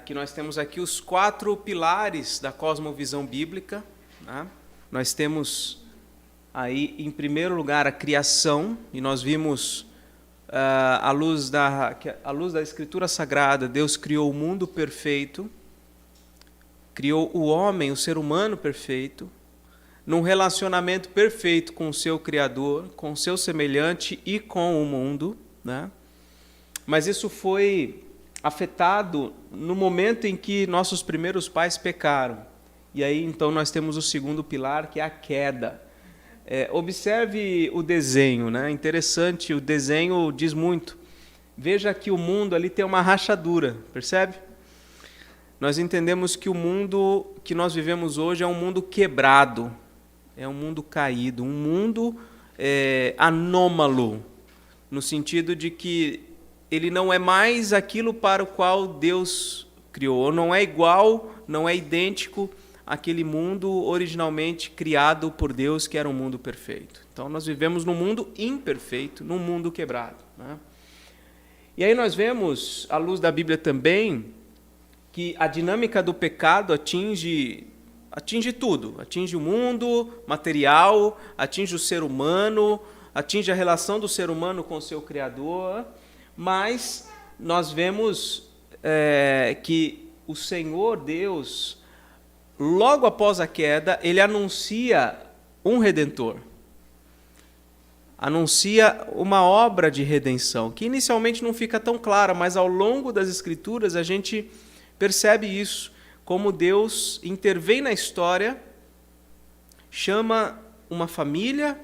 Que nós temos aqui os 4 pilares da cosmovisão bíblica, né? Nós temos aí, em primeiro lugar, a criação, e nós vimos, à luz da Escritura Sagrada, Deus criou o mundo perfeito, criou o homem, o ser humano perfeito, num relacionamento perfeito com o seu Criador, com o seu semelhante e com o mundo, né? Mas isso foi afetado no momento em que nossos primeiros pais pecaram. E aí, então, nós temos o segundo pilar, que é a queda. Observe o desenho, né? Interessante, o desenho diz muito. Veja que o mundo ali tem uma rachadura, percebe? Nós entendemos que o mundo que nós vivemos hoje é um mundo quebrado, é um mundo caído, um mundo anômalo, no sentido de que ele não é mais aquilo para o qual Deus criou, não é igual, não é idêntico àquele mundo originalmente criado por Deus, que era um mundo perfeito. Então nós vivemos num mundo imperfeito, num mundo quebrado, né? E aí nós vemos, à luz da Bíblia também, que a dinâmica do pecado atinge tudo, atinge o mundo material, atinge o ser humano, atinge a relação do ser humano com o seu Criador. Mas nós vemos que o Senhor Deus, logo após a queda, ele anuncia um Redentor. Anuncia uma obra de redenção, que inicialmente não fica tão clara, mas ao longo das Escrituras a gente percebe isso, como Deus intervém na história, chama uma família,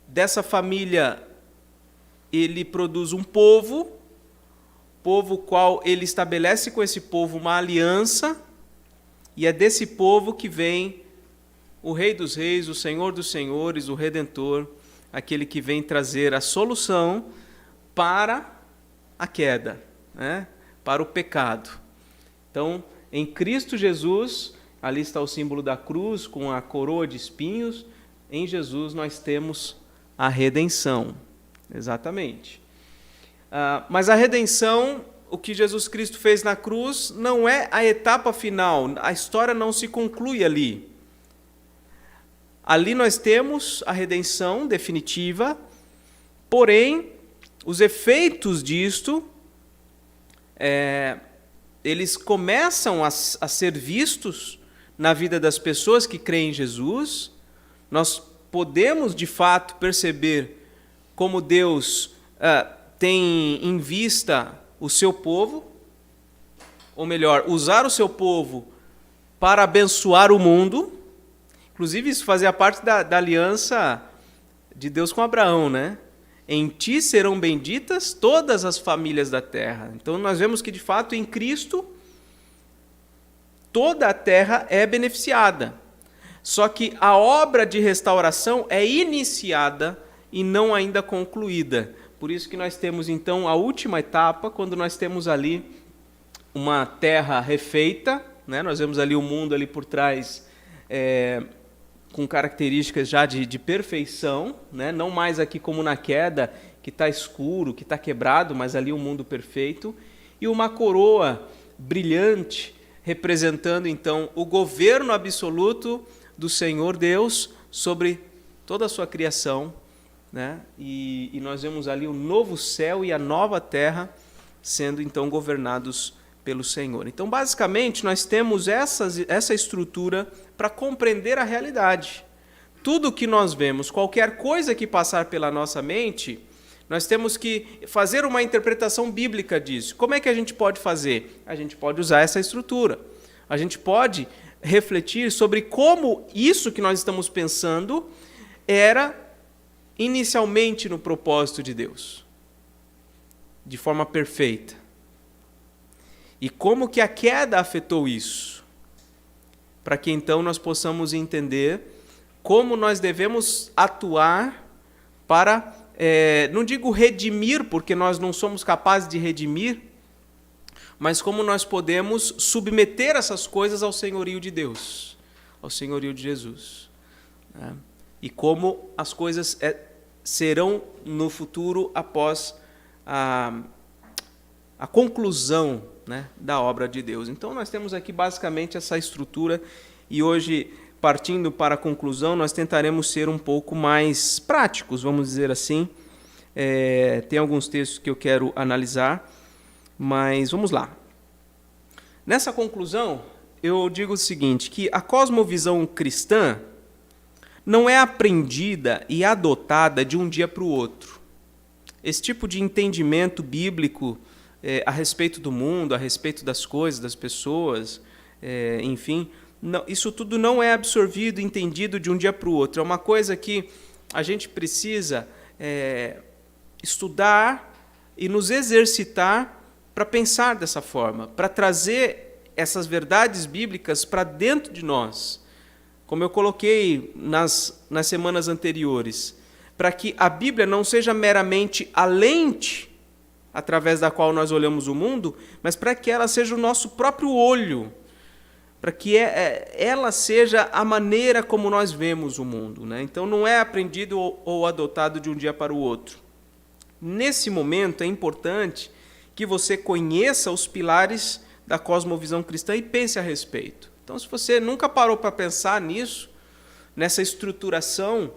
dessa família ele produz um povo qual ele estabelece com esse povo uma aliança, e é desse povo que vem o Rei dos Reis, o Senhor dos Senhores, o Redentor, aquele que vem trazer a solução para a queda, né? Para o pecado. Então, em Cristo Jesus, ali está o símbolo da cruz com a coroa de espinhos, em Jesus nós temos a redenção. Exatamente. Mas a redenção, o que Jesus Cristo fez na cruz, não é a etapa final. A história não se conclui ali. Ali nós temos a redenção definitiva, porém, os efeitos disto, eles começam a ser vistos na vida das pessoas que creem em Jesus. Nós podemos, de fato, perceber como Deus tem em vista o seu povo, ou melhor, usar o seu povo para abençoar o mundo. Inclusive, isso fazia parte da aliança de Deus com Abraão, né? Em ti serão benditas todas as famílias da terra. Então, nós vemos que, de fato, em Cristo, toda a terra é beneficiada. Só que a obra de restauração é iniciada e não ainda concluída. Por isso que nós temos, então, a última etapa, quando nós temos ali uma terra refeita, né? Nós vemos ali o mundo ali por trás, com características já de perfeição, né? Não mais aqui como na queda, que está escuro, que está quebrado, mas ali um mundo perfeito. E uma coroa brilhante, representando, então, o governo absoluto do Senhor Deus sobre toda a sua criação, né? E nós vemos ali o novo céu e a nova terra sendo então governados pelo Senhor. Então, basicamente, nós temos essa estrutura para compreender a realidade. Tudo que nós vemos, qualquer coisa que passar pela nossa mente, nós temos que fazer uma interpretação bíblica disso. Como é que a gente pode fazer? A gente pode usar essa estrutura. A gente pode refletir sobre como isso que nós estamos pensando era inicialmente no propósito de Deus, de forma perfeita. E como que a queda afetou isso? Para que então nós possamos entender como nós devemos atuar para, não digo redimir, porque nós não somos capazes de redimir, mas como nós podemos submeter essas coisas ao senhorio de Deus, ao senhorio de Jesus, né? E como as coisas serão no futuro após a conclusão, né, da obra de Deus. Então nós temos aqui basicamente essa estrutura e hoje, partindo para a conclusão, nós tentaremos ser um pouco mais práticos, vamos dizer assim. Tem alguns textos que eu quero analisar, mas vamos lá. Nessa conclusão, eu digo o seguinte, que a cosmovisão cristã não é aprendida e adotada de um dia para o outro. Esse tipo de entendimento bíblico a respeito do mundo, a respeito das coisas, das pessoas, enfim, não, isso tudo não é absorvido, entendido de um dia para o outro. É uma coisa que a gente precisa estudar e nos exercitar para pensar dessa forma, para trazer essas verdades bíblicas para dentro de nós. Como eu coloquei nas semanas anteriores, para que a Bíblia não seja meramente a lente através da qual nós olhamos o mundo, mas para que ela seja o nosso próprio olho, para que ela seja a maneira como nós vemos o mundo, né? Então não é aprendido ou adotado de um dia para o outro. Nesse momento é importante que você conheça os pilares da cosmovisão cristã e pense a respeito. Então, se você nunca parou para pensar nisso, nessa estruturação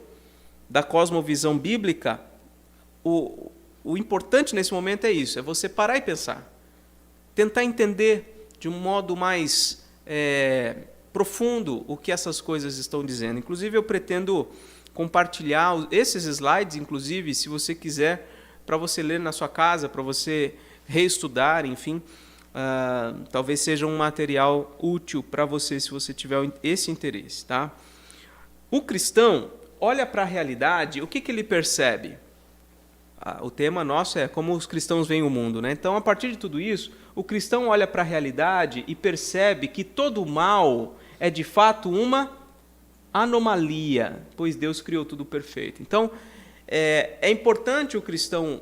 da cosmovisão bíblica, o importante nesse momento é isso, é você parar e pensar. Tentar entender de um modo mais profundo o que essas coisas estão dizendo. Inclusive, eu pretendo compartilhar esses slides, inclusive, se você quiser, para você ler na sua casa, para você reestudar, enfim. Talvez seja um material útil para você, se você tiver esse interesse. Tá? O cristão olha para a realidade, o que ele percebe? O tema nosso é como os cristãos veem o mundo, né? Então, a partir de tudo isso, o cristão olha para a realidade e percebe que todo o mal é de fato uma anomalia, pois Deus criou tudo perfeito. Então, é importante o cristão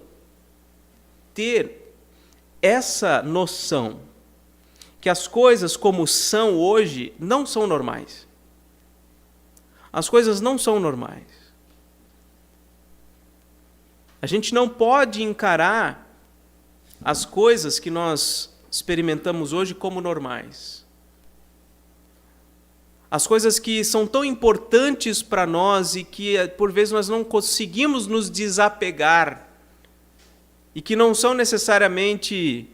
ter essa noção que as coisas como são hoje não são normais. As coisas não são normais. A gente não pode encarar as coisas que nós experimentamos hoje como normais. As coisas que são tão importantes para nós e que, por vezes, nós não conseguimos nos desapegar e que não são necessariamente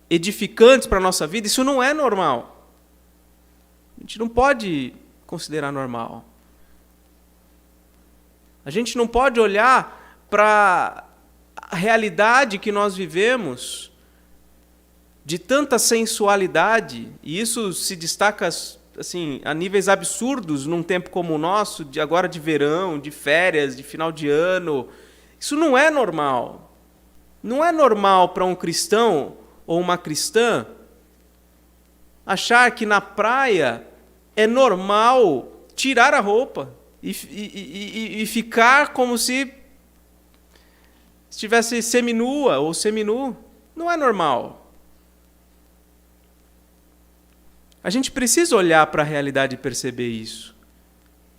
edificantes para a nossa vida, isso não é normal. A gente não pode considerar normal. A gente não pode olhar para a realidade que nós vivemos de tanta sensualidade, e isso se destaca assim, a níveis absurdos num tempo como o nosso, agora de verão, de férias, de final de ano. Isso não é normal. Não é normal para um cristão ou uma cristã achar que na praia é normal tirar a roupa e ficar como se estivesse seminua ou seminu. Não é normal. A gente precisa olhar para a realidade e perceber isso.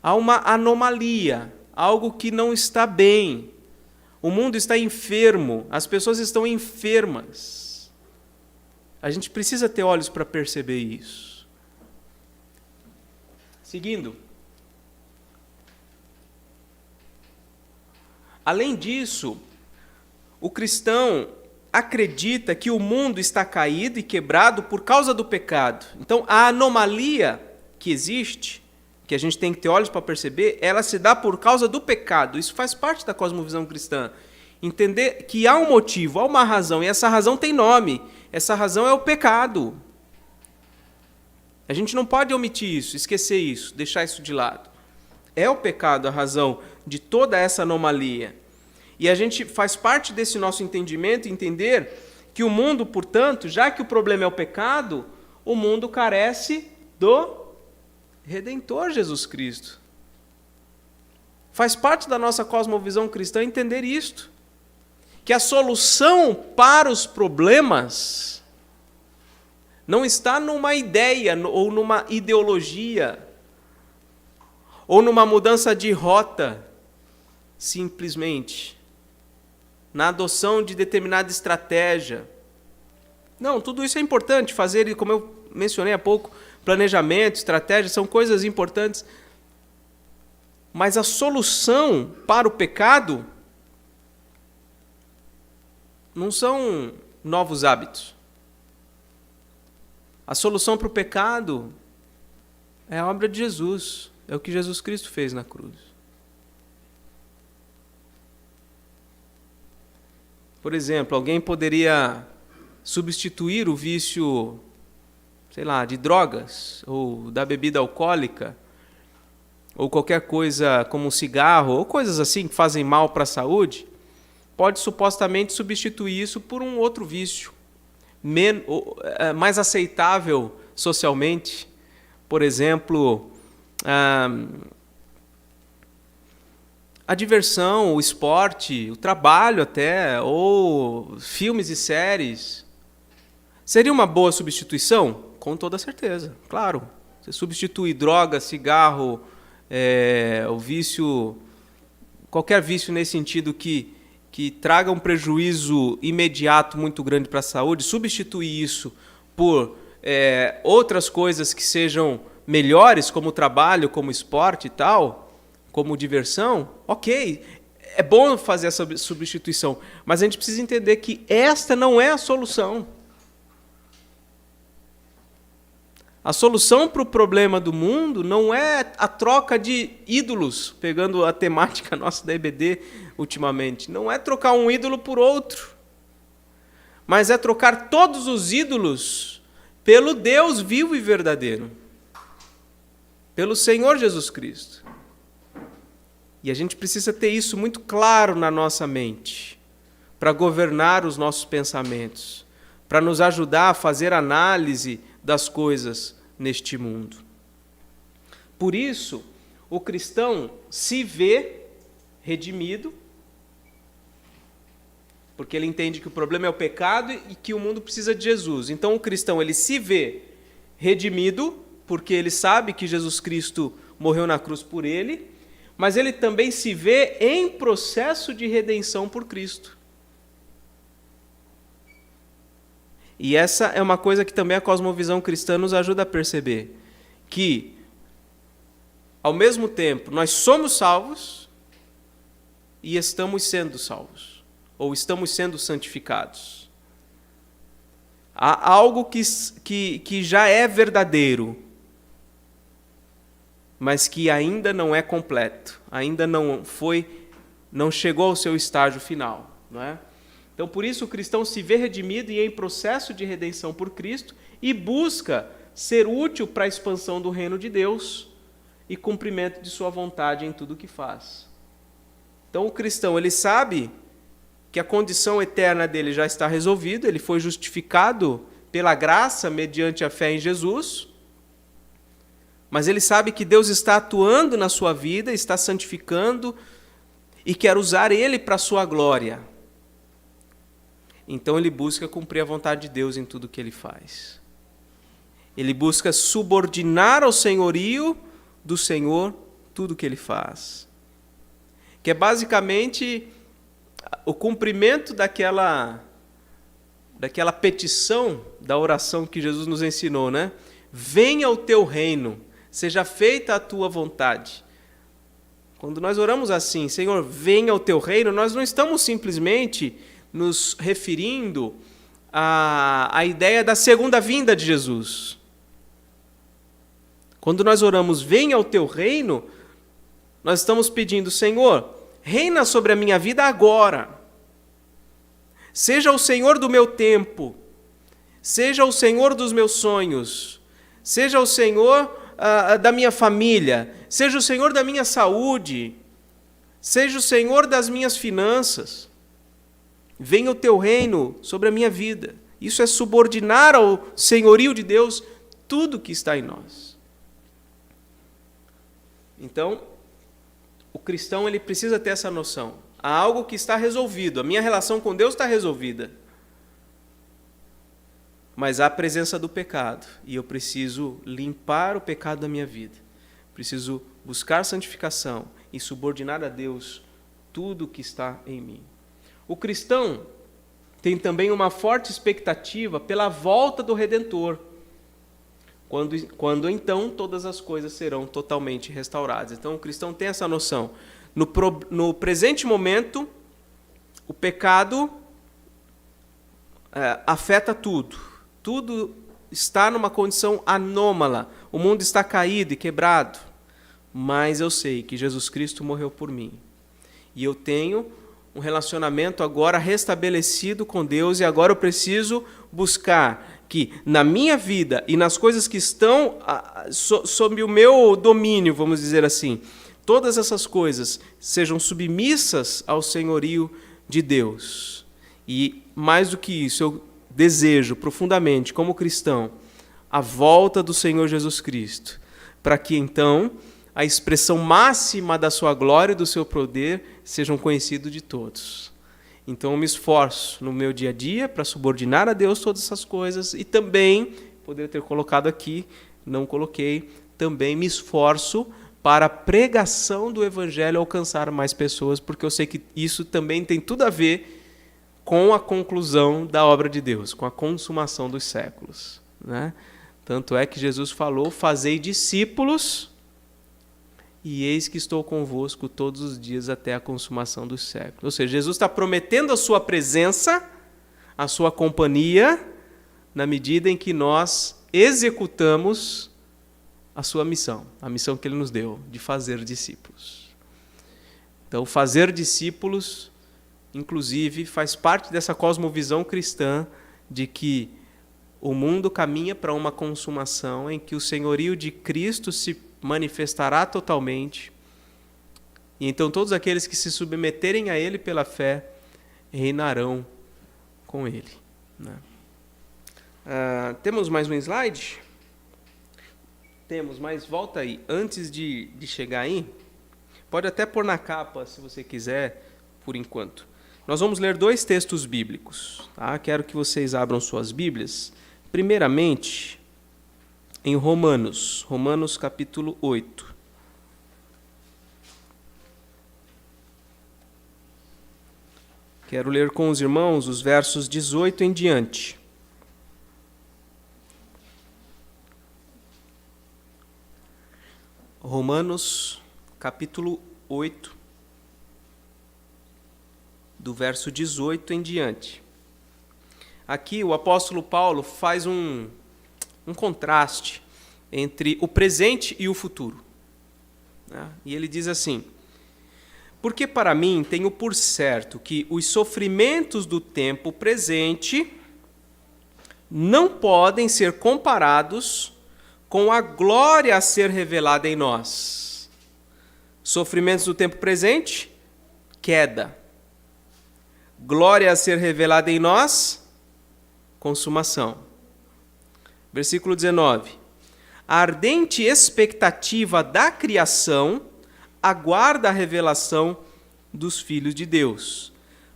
Há uma anomalia, algo que não está bem. O mundo está enfermo, as pessoas estão enfermas. A gente precisa ter olhos para perceber isso. Seguindo. Além disso, o cristão acredita que o mundo está caído e quebrado por causa do pecado. Então, a anomalia que existe, que a gente tem que ter olhos para perceber, ela se dá por causa do pecado. Isso faz parte da cosmovisão cristã. Entender que há um motivo, há uma razão, e essa razão tem nome. Essa razão é o pecado. A gente não pode omitir isso, esquecer isso, deixar isso de lado. É o pecado a razão de toda essa anomalia. E a gente faz parte desse nosso entendimento, entender que o mundo, portanto, já que o problema é o pecado, o mundo carece do Redentor Jesus Cristo. Faz parte da nossa cosmovisão cristã entender isto. Que a solução para os problemas não está numa ideia ou numa ideologia ou numa mudança de rota, simplesmente, na adoção de determinada estratégia. Não, tudo isso é importante fazer, como eu mencionei há pouco, planejamento, estratégia, são coisas importantes. Mas a solução para o pecado não são novos hábitos. A solução para o pecado é a obra de Jesus, é o que Jesus Cristo fez na cruz. Por exemplo, alguém poderia substituir o vício, sei lá, de drogas, ou da bebida alcoólica, ou qualquer coisa como um cigarro, ou coisas assim que fazem mal para a saúde, pode supostamente substituir isso por um outro vício, mais aceitável socialmente. Por exemplo, a diversão, o esporte, o trabalho até, ou filmes e séries. Seria uma boa substituição? Com toda certeza, claro. Você substitui droga, cigarro, o vício, qualquer vício nesse sentido que traga um prejuízo imediato muito grande para a saúde, substituir isso por outras coisas que sejam melhores, como trabalho, como esporte e tal, como diversão, ok, é bom fazer essa substituição, mas a gente precisa entender que esta não é a solução. A solução para o problema do mundo não é a troca de ídolos, pegando a temática nossa da EBD ultimamente. Não é trocar um ídolo por outro, mas é trocar todos os ídolos pelo Deus vivo e verdadeiro, pelo Senhor Jesus Cristo. E a gente precisa ter isso muito claro na nossa mente, para governar os nossos pensamentos, para nos ajudar a fazer análise das coisas neste mundo. Por isso, o cristão se vê redimido, porque ele entende que o problema é o pecado e que o mundo precisa de Jesus. Então, o cristão ele se vê redimido, porque ele sabe que Jesus Cristo morreu na cruz por ele, mas ele também se vê em processo de redenção por Cristo. E essa é uma coisa que também a cosmovisão cristã nos ajuda a perceber, que, ao mesmo tempo, nós somos salvos e estamos sendo salvos, ou estamos sendo santificados. Há algo que já é verdadeiro, mas que ainda não é completo, ainda não chegou ao seu estágio final, não é? Então, por isso, o cristão se vê redimido e em processo de redenção por Cristo e busca ser útil para a expansão do reino de Deus e cumprimento de sua vontade em tudo o que faz. Então, o cristão ele sabe que a condição eterna dele já está resolvida, ele foi justificado pela graça mediante a fé em Jesus, mas ele sabe que Deus está atuando na sua vida, está santificando e quer usar ele para a sua glória. Então ele busca cumprir a vontade de Deus em tudo que ele faz. Ele busca subordinar ao senhorio do Senhor tudo que ele faz. Que é basicamente o cumprimento daquela petição da oração que Jesus nos ensinou, né? Venha o teu reino, seja feita a tua vontade. Quando nós oramos assim, Senhor, venha o teu reino, nós não estamos simplesmente nos referindo à ideia da segunda vinda de Jesus. Quando nós oramos, venha ao teu reino, nós estamos pedindo, Senhor, reina sobre a minha vida agora. Seja o Senhor do meu tempo, seja o Senhor dos meus sonhos, seja o Senhor da minha família, seja o Senhor da minha saúde, seja o Senhor das minhas finanças. Venha o teu reino sobre a minha vida. Isso é subordinar ao senhorio de Deus tudo que está em nós. Então, o cristão ele precisa ter essa noção. Há algo que está resolvido. A minha relação com Deus está resolvida. Mas há a presença do pecado. E eu preciso limpar o pecado da minha vida. Preciso buscar santificação e subordinar a Deus tudo que está em mim. O cristão tem também uma forte expectativa pela volta do Redentor, quando então todas as coisas serão totalmente restauradas. Então o cristão tem essa noção. No presente momento, o pecado afeta tudo. Tudo está numa condição anômala. O mundo está caído e quebrado. Mas eu sei que Jesus Cristo morreu por mim. E eu tenho um relacionamento agora restabelecido com Deus, e agora eu preciso buscar que na minha vida e nas coisas que estão sob o meu domínio, vamos dizer assim, todas essas coisas sejam submissas ao senhorio de Deus. E mais do que isso, eu desejo profundamente, como cristão, a volta do Senhor Jesus Cristo, para que então a expressão máxima da sua glória e do seu poder sejam conhecidos de todos. Então eu me esforço no meu dia a dia para subordinar a Deus todas essas coisas, e também, poderia ter colocado aqui, não coloquei, também me esforço para a pregação do Evangelho alcançar mais pessoas, porque eu sei que isso também tem tudo a ver com a conclusão da obra de Deus, com a consumação dos séculos, né? Tanto é que Jesus falou: fazei discípulos, e eis que estou convosco todos os dias até a consumação dos séculos. Ou seja, Jesus está prometendo a sua presença, a sua companhia, na medida em que nós executamos a sua missão, a missão que ele nos deu, de fazer discípulos. Então, fazer discípulos, inclusive, faz parte dessa cosmovisão cristã de que o mundo caminha para uma consumação em que o senhorio de Cristo se manifestará totalmente, e então todos aqueles que se submeterem a Ele pela fé reinarão com Ele, né? Temos mais um slide? Temos, mas volta aí. Antes de chegar aí, pode até pôr na capa, se você quiser, por enquanto. Nós vamos ler 2 textos bíblicos, tá? Quero que vocês abram suas Bíblias. Primeiramente, em Romanos capítulo 8. Quero ler com os irmãos os versos 18 em diante. Romanos capítulo 8, do verso 18 em diante. Aqui o apóstolo Paulo faz um contraste entre o presente e o futuro, né? E ele diz assim: porque para mim tenho por certo que os sofrimentos do tempo presente não podem ser comparados com a glória a ser revelada em nós. Sofrimentos do tempo presente, queda. Glória a ser revelada em nós, consumação. Versículo 19. A ardente expectativa da criação aguarda a revelação dos filhos de Deus,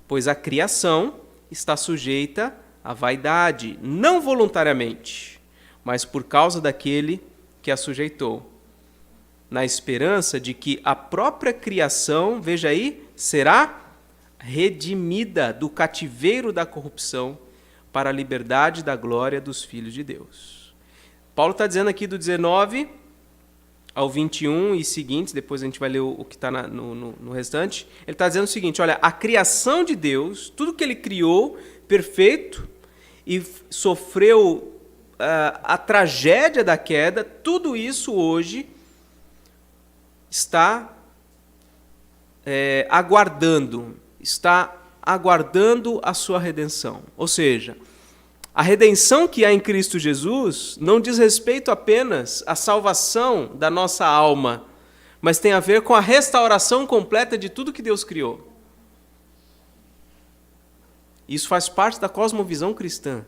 pois a criação está sujeita à vaidade, não voluntariamente, mas por causa daquele que a sujeitou, na esperança de que a própria criação, veja aí, será redimida do cativeiro da corrupção para a liberdade da glória dos filhos de Deus. Paulo está dizendo aqui do 19 ao 21 e seguintes, depois a gente vai ler o que está no restante. Ele está dizendo o seguinte: olha, a criação de Deus, tudo que ele criou, perfeito, e sofreu a tragédia da queda, tudo isso hoje está aguardando a sua redenção. Ou seja, a redenção que há em Cristo Jesus não diz respeito apenas à salvação da nossa alma, mas tem a ver com a restauração completa de tudo que Deus criou. Isso faz parte da cosmovisão cristã.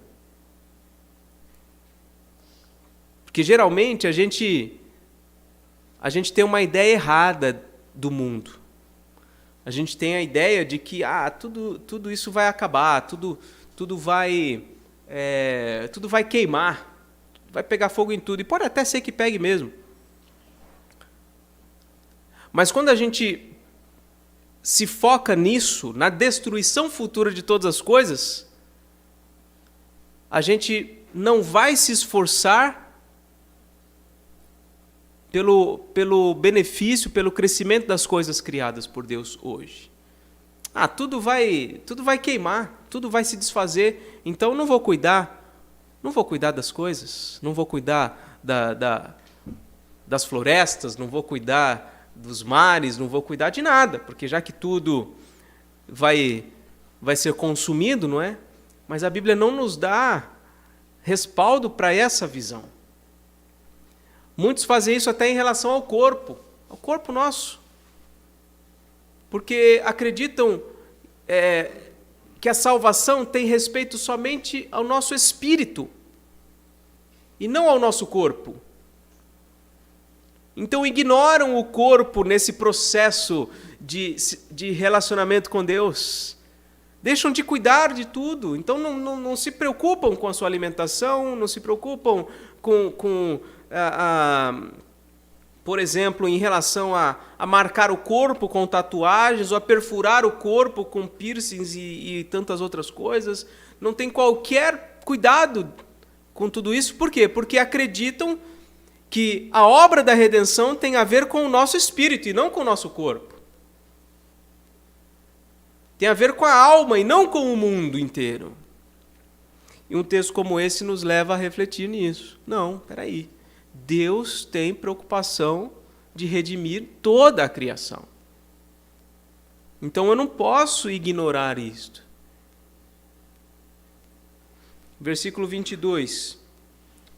Porque geralmente a gente tem uma ideia errada do mundo. A gente tem a ideia de que tudo isso vai acabar, tudo vai queimar, vai pegar fogo em tudo, e pode até ser que pegue mesmo. Mas quando a gente se foca nisso, na destruição futura de todas as coisas, a gente não vai se esforçar pelo benefício, pelo crescimento das coisas criadas por Deus hoje. Tudo vai queimar, tudo vai se desfazer, então não vou cuidar das coisas, não vou cuidar das florestas, não vou cuidar dos mares, não vou cuidar de nada, porque já que tudo vai ser consumido, não é? Mas a Bíblia não nos dá respaldo para essa visão. Muitos fazem isso até em relação ao corpo nosso. Porque acreditam que a salvação tem respeito somente ao nosso espírito e não ao nosso corpo. Então ignoram o corpo nesse processo de relacionamento com Deus. Deixam de cuidar de tudo. Então não se preocupam com a sua alimentação, não se preocupam com por exemplo, em relação a marcar o corpo com tatuagens, ou a perfurar o corpo com piercings e tantas outras coisas. Não tem qualquer cuidado com tudo isso. Por quê? Porque acreditam que a obra da redenção tem a ver com o nosso espírito e não com o nosso corpo. Tem a ver com a alma e não com o mundo inteiro. E um texto como esse nos leva a refletir nisso. Não, peraí. Deus tem preocupação de redimir toda a criação. Então eu não posso ignorar isto. Versículo 22.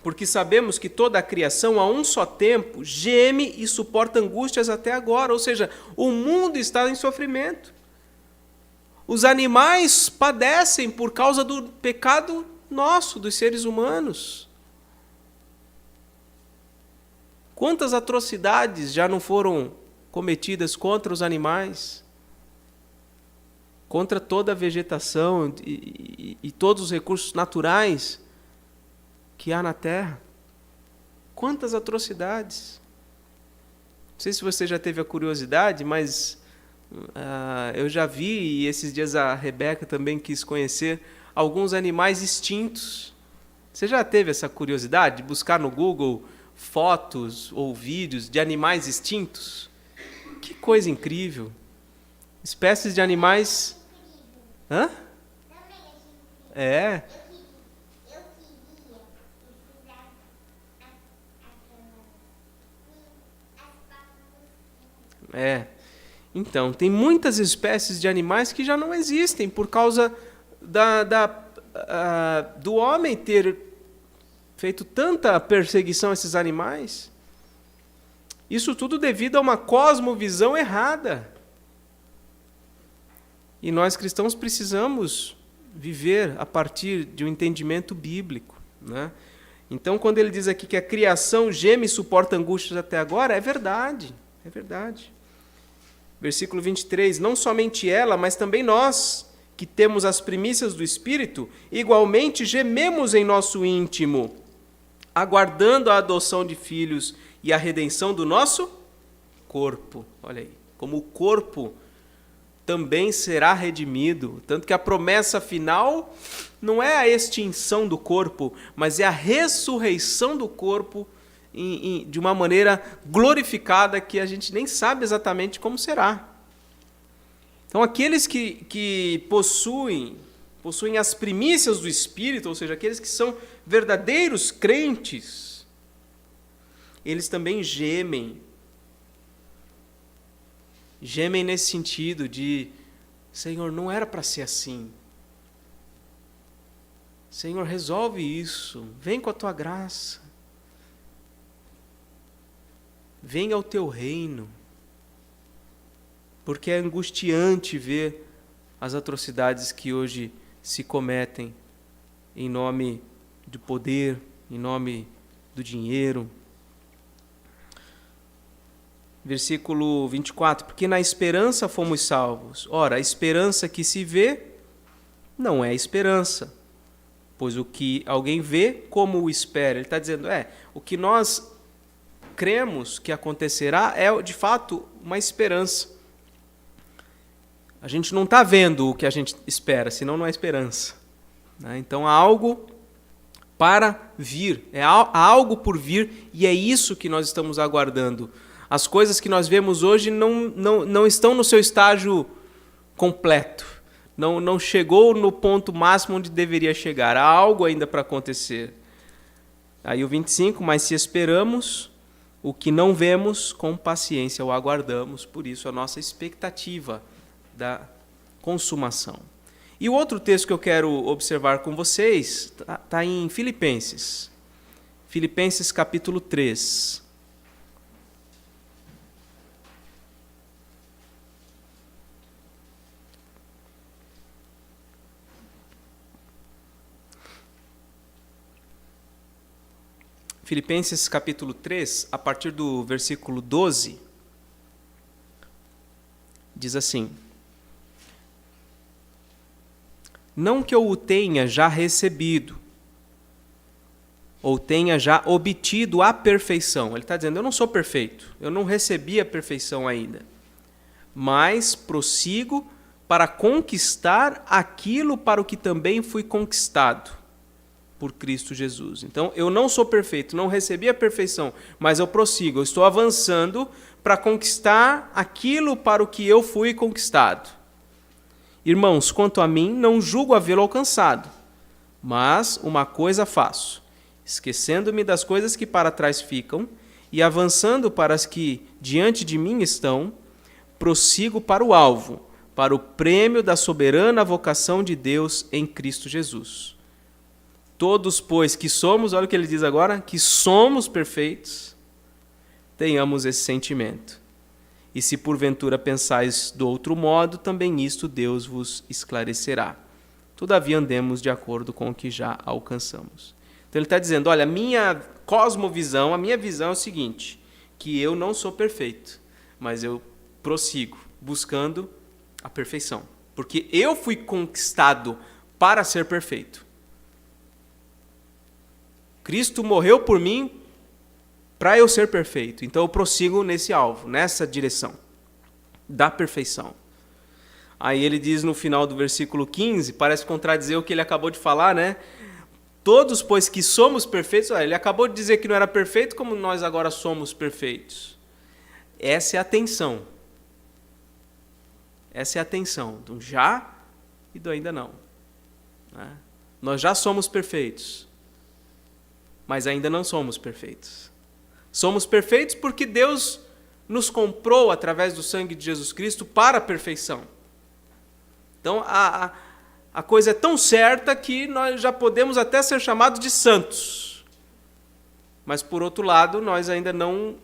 Porque sabemos que toda a criação, a um só tempo, geme e suporta angústias até agora. Ou seja, o mundo está em sofrimento. Os animais padecem por causa do pecado nosso, dos seres humanos. Quantas atrocidades já não foram cometidas contra os animais? Contra toda a vegetação e todos os recursos naturais que há na terra? Quantas atrocidades! Não sei se você já teve a curiosidade, mas eu já vi, e esses dias a Rebeca também quis conhecer, alguns animais extintos. Você já teve essa curiosidade de buscar no Google fotos ou vídeos de animais extintos? Que coisa incrível! Espécies de animais... Hã? É. Então, tem muitas espécies de animais que já não existem por causa do homem ter feito tanta perseguição a esses animais. Isso tudo devido a uma cosmovisão errada. E nós cristãos precisamos viver a partir de um entendimento bíblico, né? Então, quando ele diz aqui que a criação geme e suporta angústias até agora, é verdade, é verdade. Versículo 23, não somente ela, mas também nós, que temos as primícias do Espírito, igualmente gememos em nosso íntimo, aguardando a adoção de filhos e a redenção do nosso corpo. Olha aí, como o corpo também será redimido, tanto que a promessa final não é a extinção do corpo, mas é a ressurreição do corpo de uma maneira glorificada que a gente nem sabe exatamente como será. Então, aqueles que possuem as primícias do Espírito, ou seja, aqueles que são verdadeiros crentes, eles também gemem. Gemem nesse sentido de, Senhor, não era para ser assim. Senhor, resolve isso. Vem com a tua graça. Venha ao teu reino. Porque é angustiante ver as atrocidades que hoje se cometem em nome do poder, em nome do dinheiro. Versículo 24, porque na esperança fomos salvos. Ora, a esperança que se vê não é esperança, pois o que alguém vê, como o espera. Ele está dizendo, o que nós cremos que acontecerá é, de fato, uma esperança. A gente não está vendo o que a gente espera, senão não é esperança. Então, há algo para vir. Há algo por vir e é isso que nós estamos aguardando. As coisas que nós vemos hoje não estão no seu estágio completo. Não chegou no ponto máximo onde deveria chegar. Há algo ainda para acontecer. Aí o 25, mas se esperamos o que não vemos, com paciência o aguardamos, por isso a nossa expectativa da consumação. E o outro texto que eu quero observar com vocês está em Filipenses. Filipenses capítulo 3. Filipenses capítulo 3, a partir do versículo 12, diz assim: não que eu o tenha já recebido, ou tenha já obtido a perfeição. Ele está dizendo, eu não sou perfeito, eu não recebi a perfeição ainda, mas prossigo para conquistar aquilo para o que também fui conquistado por Cristo Jesus. Então, eu não sou perfeito, não recebi a perfeição, mas eu prossigo, eu estou avançando para conquistar aquilo para o que eu fui conquistado. Irmãos, quanto a mim, não julgo havê-lo alcançado, mas uma coisa faço, esquecendo-me das coisas que para trás ficam e avançando para as que diante de mim estão, prossigo para o alvo, para o prêmio da soberana vocação de Deus em Cristo Jesus. Todos, pois, que somos, olha o que ele diz agora, que somos perfeitos, tenhamos esse sentimento. E se porventura pensais do outro modo, também isto Deus vos esclarecerá. Todavia andemos de acordo com o que já alcançamos. Então ele está dizendo, olha, a minha cosmovisão, a minha visão é o seguinte, que eu não sou perfeito, mas eu prossigo buscando a perfeição. Porque eu fui conquistado para ser perfeito. Cristo morreu por mim para eu ser perfeito. Então eu prossigo nesse alvo, nessa direção da perfeição. Aí ele diz no final do versículo 15, parece contradizer o que ele acabou de falar, né? Todos, pois que somos perfeitos, ele acabou de dizer que não era perfeito, como nós agora somos perfeitos. Essa é a tensão. Essa é a tensão do já e do ainda não. Né? Nós já somos perfeitos, mas ainda não somos perfeitos. Somos perfeitos porque Deus nos comprou através do sangue de Jesus Cristo para a perfeição. Então, a coisa é tão certa que nós já podemos até ser chamados de santos. Mas, por outro lado, nós ainda não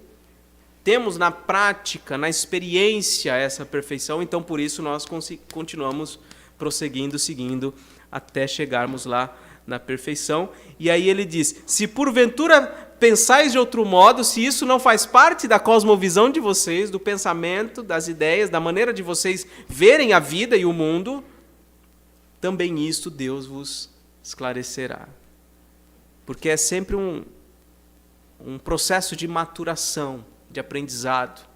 temos na prática, na experiência, essa perfeição. Então, por isso, nós continuamos prosseguindo, seguindo, até chegarmos lá na perfeição. E aí ele diz, se porventura pensais de outro modo, se isso não faz parte da cosmovisão de vocês, do pensamento, das ideias, da maneira de vocês verem a vida e o mundo, também isto Deus vos esclarecerá. Porque é sempre um processo de maturação, de aprendizado.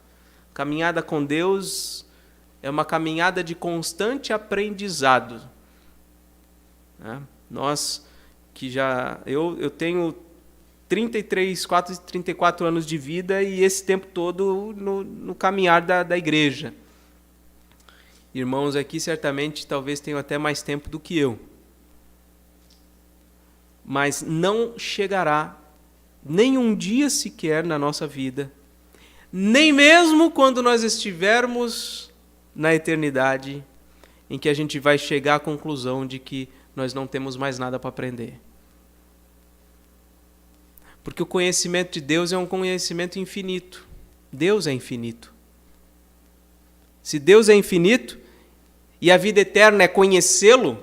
Caminhada com Deus é uma caminhada de constante aprendizado. Né? Nós que já... Eu tenho 34 anos de vida e esse tempo todo no caminhar da igreja. Irmãos aqui certamente talvez tenham até mais tempo do que eu. Mas não chegará nem um dia sequer na nossa vida, nem mesmo quando nós estivermos na eternidade, em que a gente vai chegar à conclusão de que nós não temos mais nada para aprender. Porque o conhecimento de Deus é um conhecimento infinito. Deus é infinito. Se Deus é infinito e a vida eterna é conhecê-lo,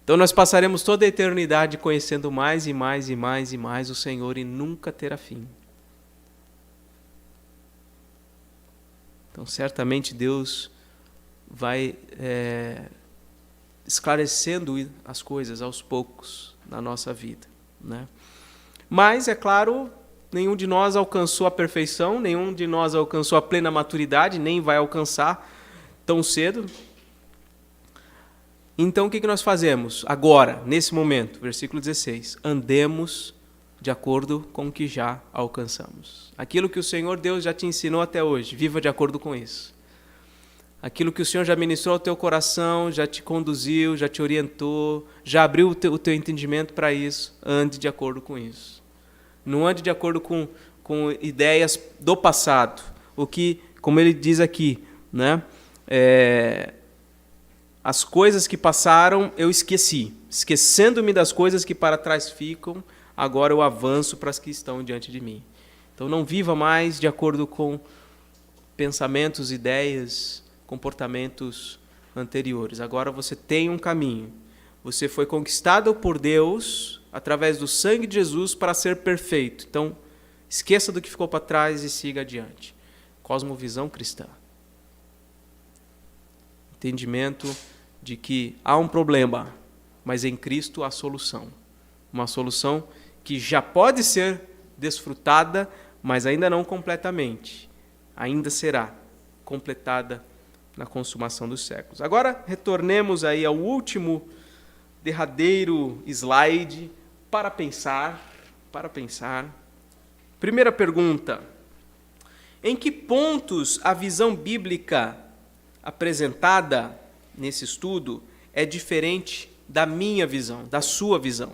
então nós passaremos toda a eternidade conhecendo mais e mais e mais e mais o Senhor e nunca terá fim. Então certamente Deus vai esclarecendo as coisas aos poucos na nossa vida, né? Mas, é claro, nenhum de nós alcançou a perfeição, nenhum de nós alcançou a plena maturidade, nem vai alcançar tão cedo. Então o que nós fazemos agora, nesse momento? Versículo 16. Andemos de acordo com o que já alcançamos. Aquilo que o Senhor Deus já te ensinou até hoje, viva de acordo com isso. Aquilo que o Senhor já ministrou ao teu coração, já te conduziu, já te orientou, já abriu o teu entendimento para isso, ande de acordo com isso. Não ande de acordo com ideias do passado. O que, como ele diz aqui, né? As coisas que passaram eu esqueci. Esquecendo-me das coisas que para trás ficam, agora eu avanço para as que estão diante de mim. Então não viva mais de acordo com pensamentos, ideias, comportamentos anteriores. Agora você tem um caminho. Você foi conquistado por Deus através do sangue de Jesus para ser perfeito. Então, esqueça do que ficou para trás e siga adiante. Cosmovisão cristã. Entendimento de que há um problema, mas em Cristo há solução. Uma solução que já pode ser desfrutada, mas ainda não completamente. Ainda será completada na consumação dos séculos. Agora, retornemos aí ao último, derradeiro slide para pensar. Primeira pergunta: em que pontos a visão bíblica apresentada nesse estudo é diferente da minha visão, da sua visão?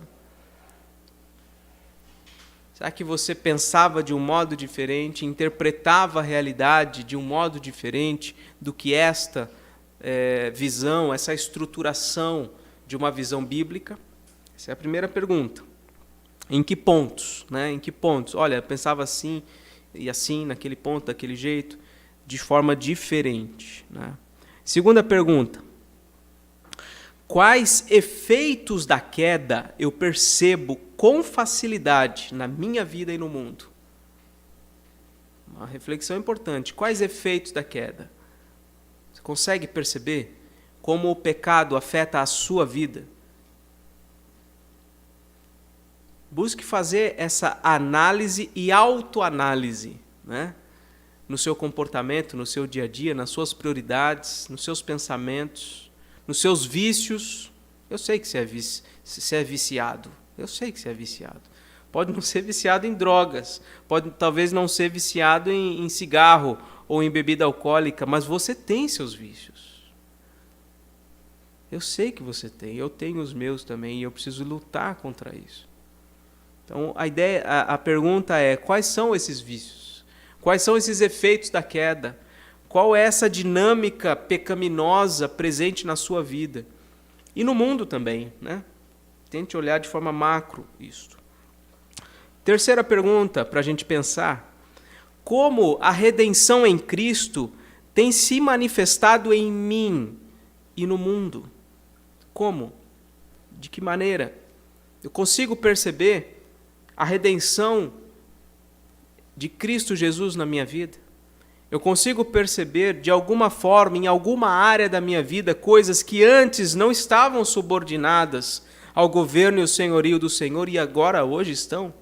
Será que você pensava de um modo diferente, interpretava a realidade de um modo diferente do que esta visão, essa estruturação de uma visão bíblica? Essa é a primeira pergunta. Em que pontos? Né? Em que pontos? Olha, eu pensava assim e assim, naquele ponto, daquele jeito, de forma diferente. Né? Segunda pergunta: quais efeitos da queda eu percebo com facilidade na minha vida e no mundo? Uma reflexão importante. Quais efeitos da queda? Você consegue perceber como o pecado afeta a sua vida? Busque fazer essa análise e autoanálise, né? No seu comportamento, no seu dia a dia, nas suas prioridades, nos seus pensamentos, nos seus vícios. Eu sei que você é viciado. Eu sei que você é viciado. Pode não ser viciado em drogas, pode talvez não ser viciado em cigarro ou em bebida alcoólica, mas você tem seus vícios. Eu sei que você tem, eu tenho os meus também, e eu preciso lutar contra isso. Então, a pergunta é: quais são esses vícios? Quais são esses efeitos da queda? Qual é essa dinâmica pecaminosa presente na sua vida? E no mundo também, né? Tente olhar de forma macro isto. Terceira pergunta para a gente pensar: como a redenção em Cristo tem se manifestado em mim e no mundo? Como? De que maneira? Eu consigo perceber a redenção de Cristo Jesus na minha vida? Eu consigo perceber, de alguma forma, em alguma área da minha vida, coisas que antes não estavam subordinadas ao governo e ao senhorio do Senhor e agora, hoje, estão?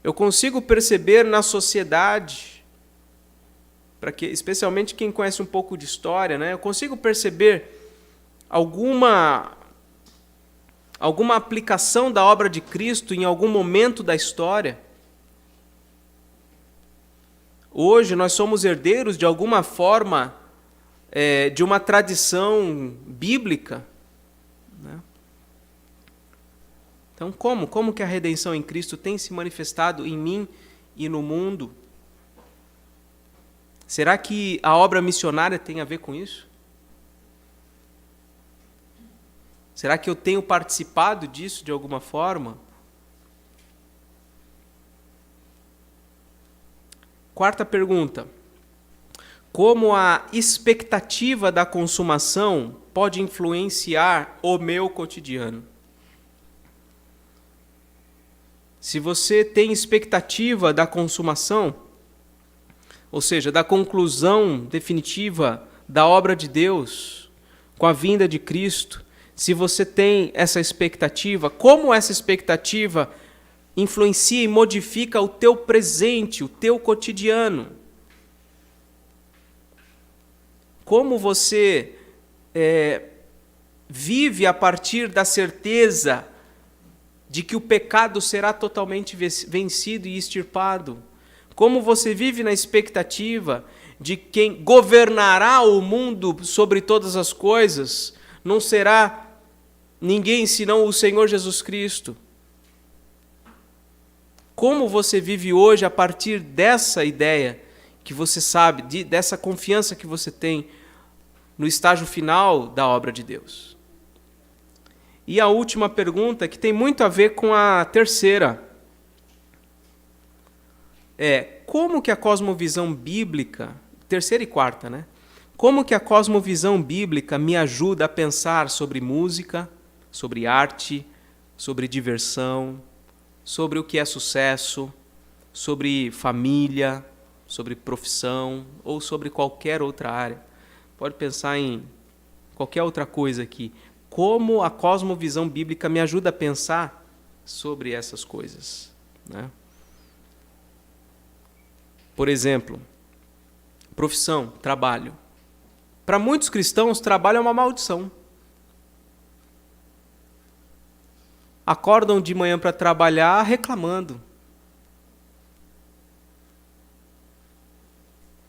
Eu consigo perceber na sociedade, especialmente quem conhece um pouco de história, né? Eu consigo perceber alguma aplicação da obra de Cristo em algum momento da história? Hoje nós somos herdeiros, de alguma forma, de uma tradição bíblica. Né? Então, como que a redenção em Cristo tem se manifestado em mim e no mundo? Será que a obra missionária tem a ver com isso? Será que eu tenho participado disso de alguma forma? Quarta pergunta: como a expectativa da consumação pode influenciar o meu cotidiano? Se você tem expectativa da consumação, ou seja, da conclusão definitiva da obra de Deus, com a vinda de Cristo, se você tem essa expectativa, como essa expectativa influencia e modifica o teu presente, o teu cotidiano? Como você vive a partir da certeza de que o pecado será totalmente vencido e extirpado? Como você vive na expectativa de quem governará o mundo sobre todas as coisas não será ninguém senão o Senhor Jesus Cristo? Como você vive hoje a partir dessa ideia que você sabe, dessa confiança que você tem no estágio final da obra de Deus? E a última pergunta, que tem muito a ver com a terceira, como que a cosmovisão bíblica, terceira e quarta, né? Como que a cosmovisão bíblica me ajuda a pensar sobre música, sobre arte, sobre diversão, sobre o que é sucesso, sobre família, sobre profissão ou sobre qualquer outra área? Pode pensar em qualquer outra coisa aqui. Como a cosmovisão bíblica me ajuda a pensar sobre essas coisas, né? Por exemplo, profissão, trabalho. Para muitos cristãos, trabalho é uma maldição. Acordam de manhã para trabalhar reclamando.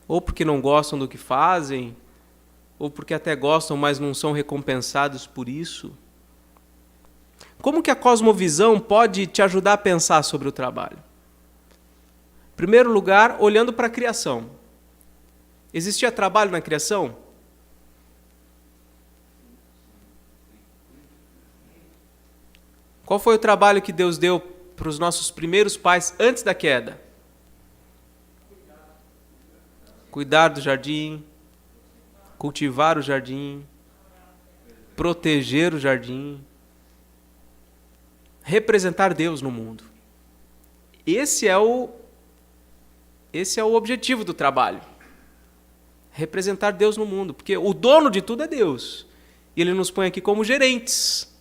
Ou porque não gostam do que fazem, ou porque até gostam, mas não são recompensados por isso. Como que a cosmovisão pode te ajudar a pensar sobre o trabalho? Em primeiro lugar, olhando para a criação. Existia trabalho na criação? Qual foi o trabalho que Deus deu para os nossos primeiros pais antes da queda? Cuidar do jardim, cultivar o jardim, proteger o jardim, representar Deus no mundo. Esse é o objetivo do trabalho. Representar Deus no mundo, porque o dono de tudo é Deus. E Ele nos põe aqui como gerentes.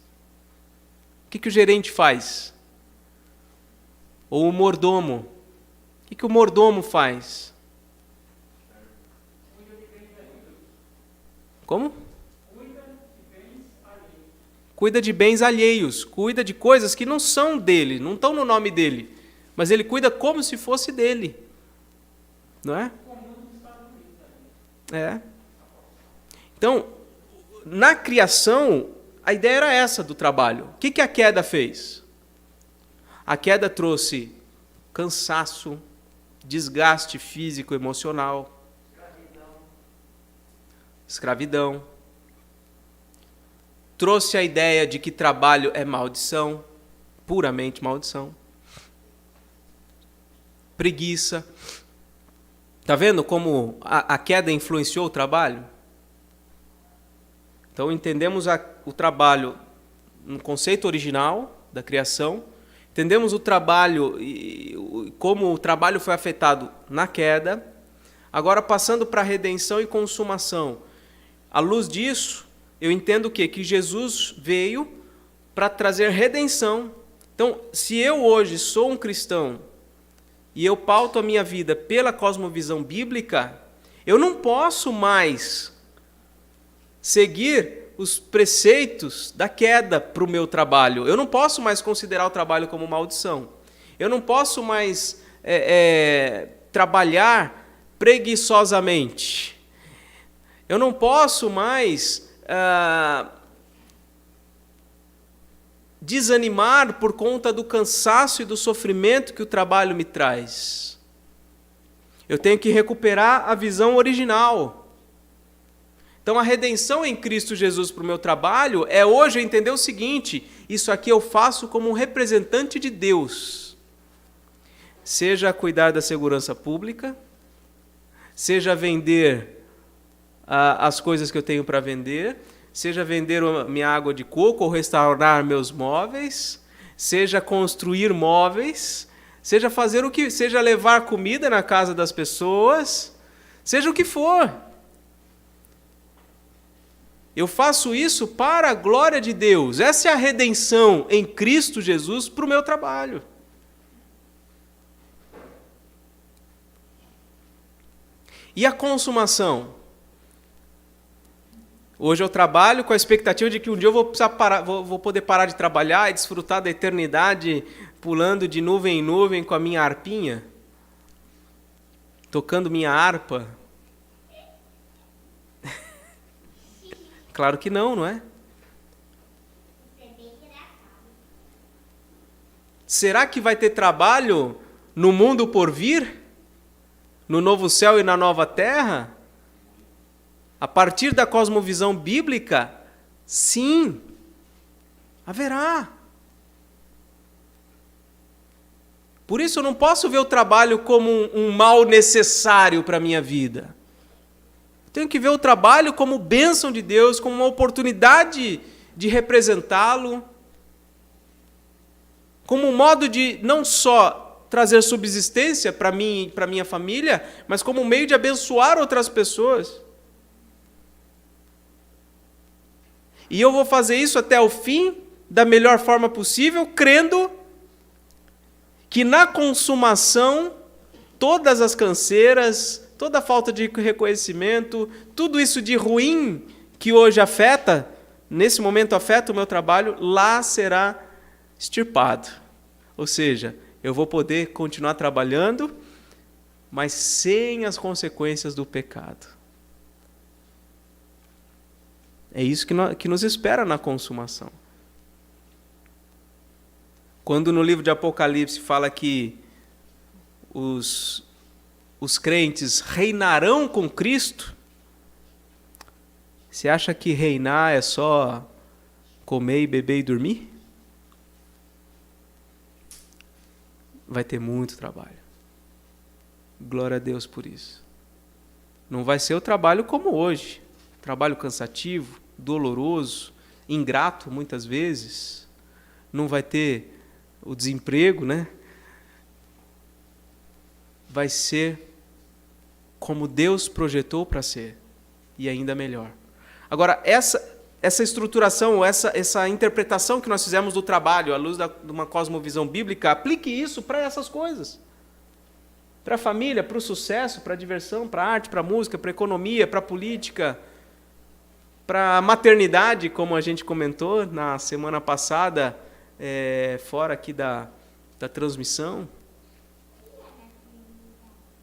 O que o gerente faz? Ou o mordomo? O que o mordomo faz? Como? Cuida de bens alheios. Cuida de coisas que não são dele, não estão no nome dele. Mas ele cuida como se fosse dele. Não é? Então, na criação, a ideia era essa do trabalho. O que a queda fez? A queda trouxe cansaço, desgaste físico, emocional, escravidão. Trouxe a ideia de que trabalho é maldição, puramente maldição. Preguiça. Está vendo como a queda influenciou o trabalho? Então entendemos o trabalho no conceito original da criação, entendemos o trabalho e como o trabalho foi afetado na queda. Agora passando para a redenção e consumação. À luz disso, eu entendo o quê? Que Jesus veio para trazer redenção. Então, se eu hoje sou um cristão e eu pauto a minha vida pela cosmovisão bíblica, eu não posso mais seguir os preceitos da queda para o meu trabalho. Eu não posso mais considerar o trabalho como maldição. Eu não posso mais trabalhar preguiçosamente. Eu não posso mais desanimar por conta do cansaço e do sofrimento que o trabalho me traz. Eu tenho que recuperar a visão original. Então, a redenção em Cristo Jesus para o meu trabalho é hoje eu entender o seguinte: isso aqui eu faço como um representante de Deus. Seja cuidar da segurança pública, seja vender as coisas que eu tenho para vender, seja vender minha água de coco ou restaurar meus móveis, seja construir móveis, seja fazer o que, seja levar comida na casa das pessoas, seja o que for. Eu faço isso para a glória de Deus. Essa é a redenção em Cristo Jesus para o meu trabalho. E a consumação? Hoje eu trabalho com a expectativa de que um dia eu vou precisar parar, vou poder parar de trabalhar e desfrutar da eternidade pulando de nuvem em nuvem com a minha harpinha, tocando minha harpa. Claro que não, não é? Será que vai ter trabalho no mundo por vir? No novo céu e na nova terra? A partir da cosmovisão bíblica, sim, haverá. Por isso eu não posso ver o trabalho como um mal necessário para a minha vida. Eu tenho que ver o trabalho como bênção de Deus, como uma oportunidade de representá-lo, como um modo de não só trazer subsistência para mim e para minha família, mas como um meio de abençoar outras pessoas. E eu vou fazer isso até o fim, da melhor forma possível, crendo que na consumação, todas as canseiras, toda a falta de reconhecimento, tudo isso de ruim que hoje afeta, nesse momento afeta o meu trabalho, lá será extirpado. Ou seja, eu vou poder continuar trabalhando, mas sem as consequências do pecado. É isso que nos espera na consumação. Quando no livro de Apocalipse fala que os crentes reinarão com Cristo, você acha que reinar é só comer e beber e dormir? Vai ter muito trabalho. Glória a Deus por isso. Não vai ser o trabalho como hoje. Trabalho cansativo, doloroso, ingrato muitas vezes. Não vai ter o desemprego, né? Vai ser como Deus projetou para ser, e ainda melhor. Agora, essa estruturação, essa interpretação que nós fizemos do trabalho, à luz de uma cosmovisão bíblica, aplique isso para essas coisas. Para a família, para o sucesso, para a diversão, para a arte, para a música, para a economia, para a política, para a maternidade, como a gente comentou na semana passada, fora aqui da transmissão.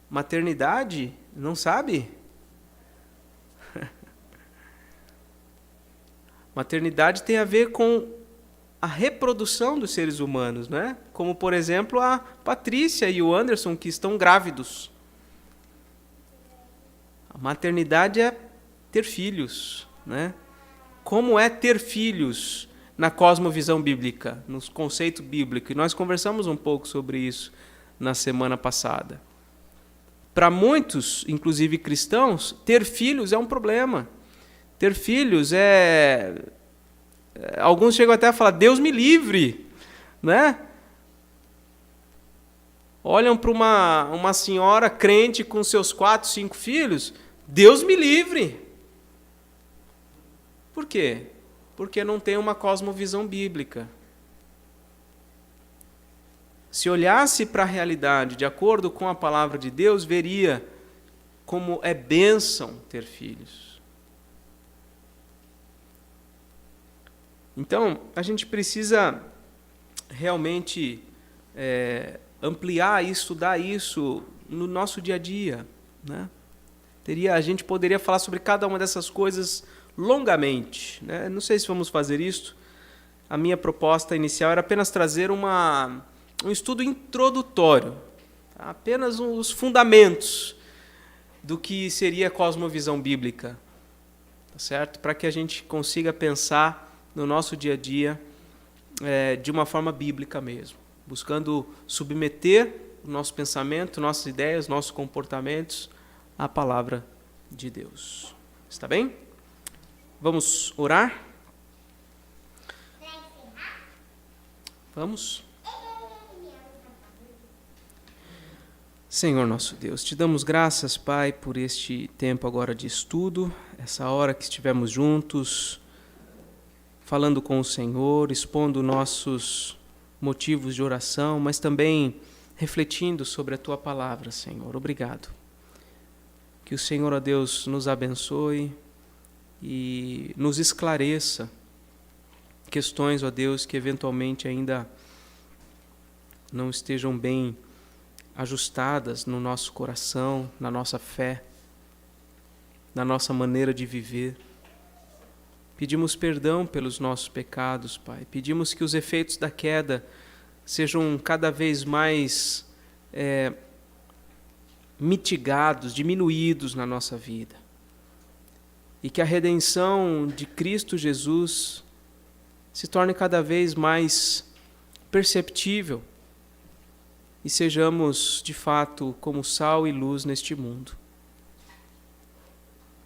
Maternidade, não sabe? Maternidade tem a ver com a reprodução dos seres humanos, né? Como, por exemplo, a Patrícia e o Anderson, que estão grávidos. A maternidade é ter filhos, né? Como é ter filhos na cosmovisão bíblica, no conceito bíblico? E nós conversamos um pouco sobre isso na semana passada. Para muitos, inclusive cristãos, ter filhos é um problema. Ter filhos alguns chegam até a falar, Deus me livre, né? Olham para uma senhora crente com seus 4, 5 filhos, Deus me livre. Por quê? Porque não tem uma cosmovisão bíblica. Se olhasse para a realidade de acordo com a palavra de Deus, veria como é bênção ter filhos. Então, a gente precisa realmente ampliar e estudar isso no nosso dia a dia, né? A gente poderia falar sobre cada uma dessas coisas longamente, né? Não sei se vamos fazer isso. A minha proposta inicial era apenas trazer um estudo introdutório, tá? Apenas os fundamentos do que seria a cosmovisão bíblica, tá certo? Para que a gente consiga pensar no nosso dia a dia de uma forma bíblica mesmo, buscando submeter o nosso pensamento, nossas ideias, nossos comportamentos à palavra de Deus. Está bem? Vamos orar? Vamos? Senhor nosso Deus, te damos graças, Pai, por este tempo agora de estudo, essa hora que estivemos juntos, falando com o Senhor, expondo nossos motivos de oração, mas também refletindo sobre a Tua palavra, Senhor. Obrigado. Que o Senhor, ó Deus, nos abençoe e nos esclareça questões, ó Deus, que eventualmente ainda não estejam bem ajustadas no nosso coração, na nossa fé, na nossa maneira de viver. Pedimos perdão pelos nossos pecados, Pai. Pedimos que os efeitos da queda sejam cada vez mais mitigados, diminuídos na nossa vida. E que a redenção de Cristo Jesus se torne cada vez mais perceptível e sejamos, de fato, como sal e luz neste mundo.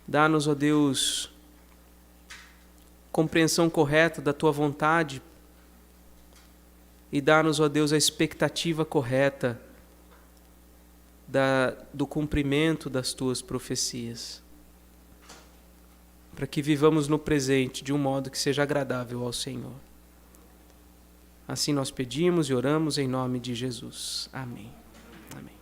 Dá-nos, ó Deus, compreensão correta da Tua vontade e dá-nos, ó Deus, a expectativa correta do cumprimento das Tuas profecias, para que vivamos no presente de um modo que seja agradável ao Senhor. Assim nós pedimos e oramos em nome de Jesus. Amém. Amém.